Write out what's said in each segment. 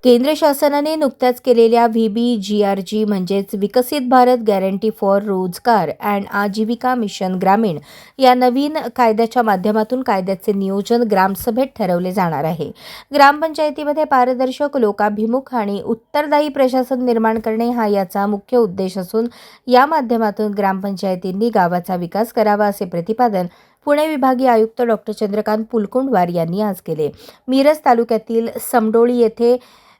केंद्र शासनाने नुकत्याच केलेल्या VBGRG म्हणजेच विकसित भारत गॅरंटी फॉर रोजगार अँड आजीविका मिशन ग्रामीण या नवीन कायद्याच्या माध्यमातून कायद्याचे नियोजन ग्रामसभेत ठरवले जाणार आहे। ग्रामपंचायतीमध्ये पारदर्शक, लोकाभिमुख आणि उत्तरदायी प्रशासन निर्माण करणे हा याचा मुख्य उद्देश असून या माध्यमातून ग्रामपंचायतींनी गावाचा विकास करावा असे प्रतिपादन पुणे विभागीय आयुक्त डॉ. चंद्रकांत पुलकुंडवार यांनी आज केले। मिरज तालुक्यातील समडोळी येथे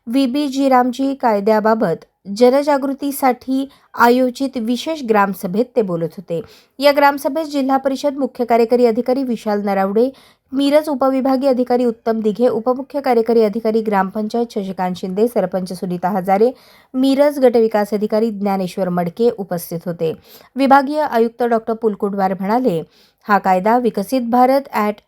VBGRG कायद्याबाबत जनजागृतीसाठी आयोजित विशेष ग्रामसभेत ते बोलत होते। या ग्रामसभेत जिल्हा परिषद मुख्य कार्यकारी अधिकारी विशाल नरावडे, मिरज उपविभागीय अधिकारी उत्तम दिघे, उपमुख्य कार्यकारी अधिकारी ग्रामपंचायत शशिकांत शिंदे, सरपंच सुनीता हजारे, मिरज गटविकास अधिकारी ज्ञानेश्वर मडके उपस्थित होते। विभागीय आयुक्त डॉ. पुलकुंडवार म्हणाले, हा कायदा विकसित भारत ॲट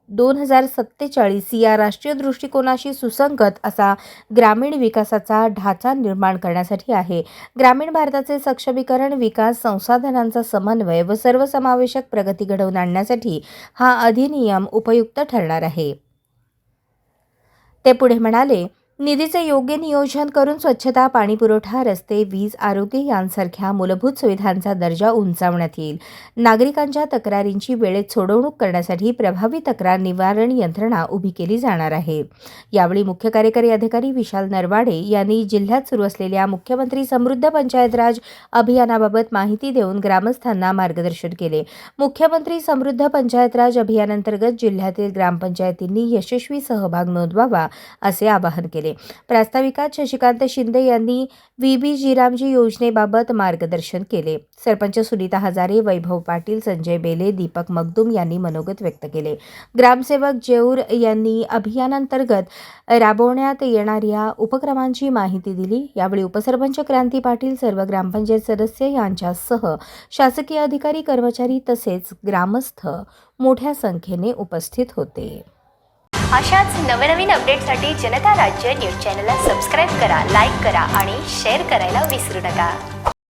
2047 या राष्ट्रीय दृष्टिकोनाशी सुसंगत असा ग्रामीण विकासाचा ढाचा निर्माण करण्यासाठी आहे। ग्रामीण भारताचे सक्षमीकरण, विकास, संसाधनांचा समन्वय व सर्वसमावेशक प्रगती घडवून आणण्यासाठी हा अधिनियम उपयुक्त ठरणार आहे। ते पुढे म्हणाले, निधीचे योग्य नियोजन करून स्वच्छता, पाणीपुरवठा, रस्ते, वीज, आरोग्य यांसारख्या मूलभूत सुविधांचा दर्जा उंचावण्यात येईल। नागरिकांच्या तक्रारींची वेळेत सोडवणूक करण्यासाठी प्रभावी तक्रार निवारण यंत्रणा उभी केली जाणार आहे। यावेळी मुख्य कार्यकारी अधिकारी विशाल नरवाडे यांनी जिल्ह्यात सुरू असलेल्या मुख्यमंत्री समृद्ध पंचायत राज अभियानाबाबत माहिती देऊन ग्रामस्थांना मार्गदर्शन केले। मुख्यमंत्री समृद्ध पंचायत राज अभियानांतर्गत जिल्ह्यातील ग्रामपंचायतींनी यशस्वी सहभाग नोंदवावा असे आवाहन केले। प्रास्ताविकात शशिकांत शिंदे यांनी VBGRG योजनेबाबत मार्गदर्शन केले। सरपंच सुनीता हजारे, वैभव पाटील, संजय बेले, दीपक मगदूम यांनी मनोगत व्यक्त केले। ग्रामसेवक जेऊर यांनी अभियानांतर्गत राबवण्यात येणाऱ्या उपक्रमांची माहिती दिली। यावेळी उपसरपंच क्रांती पाटील, सर्व ग्रामपंचायत सदस्य यांच्यासह शासकीय अधिकारी, कर्मचारी तसेच ग्रामस्थ मोठ्या संख्येने उपस्थित होते। अशाच नवनवीन अपडेटसाठी जनता राज्य न्यूज चॅनलला सबस्क्राईब करा, लाईक करा आणि शेअर करायला विसरू नका।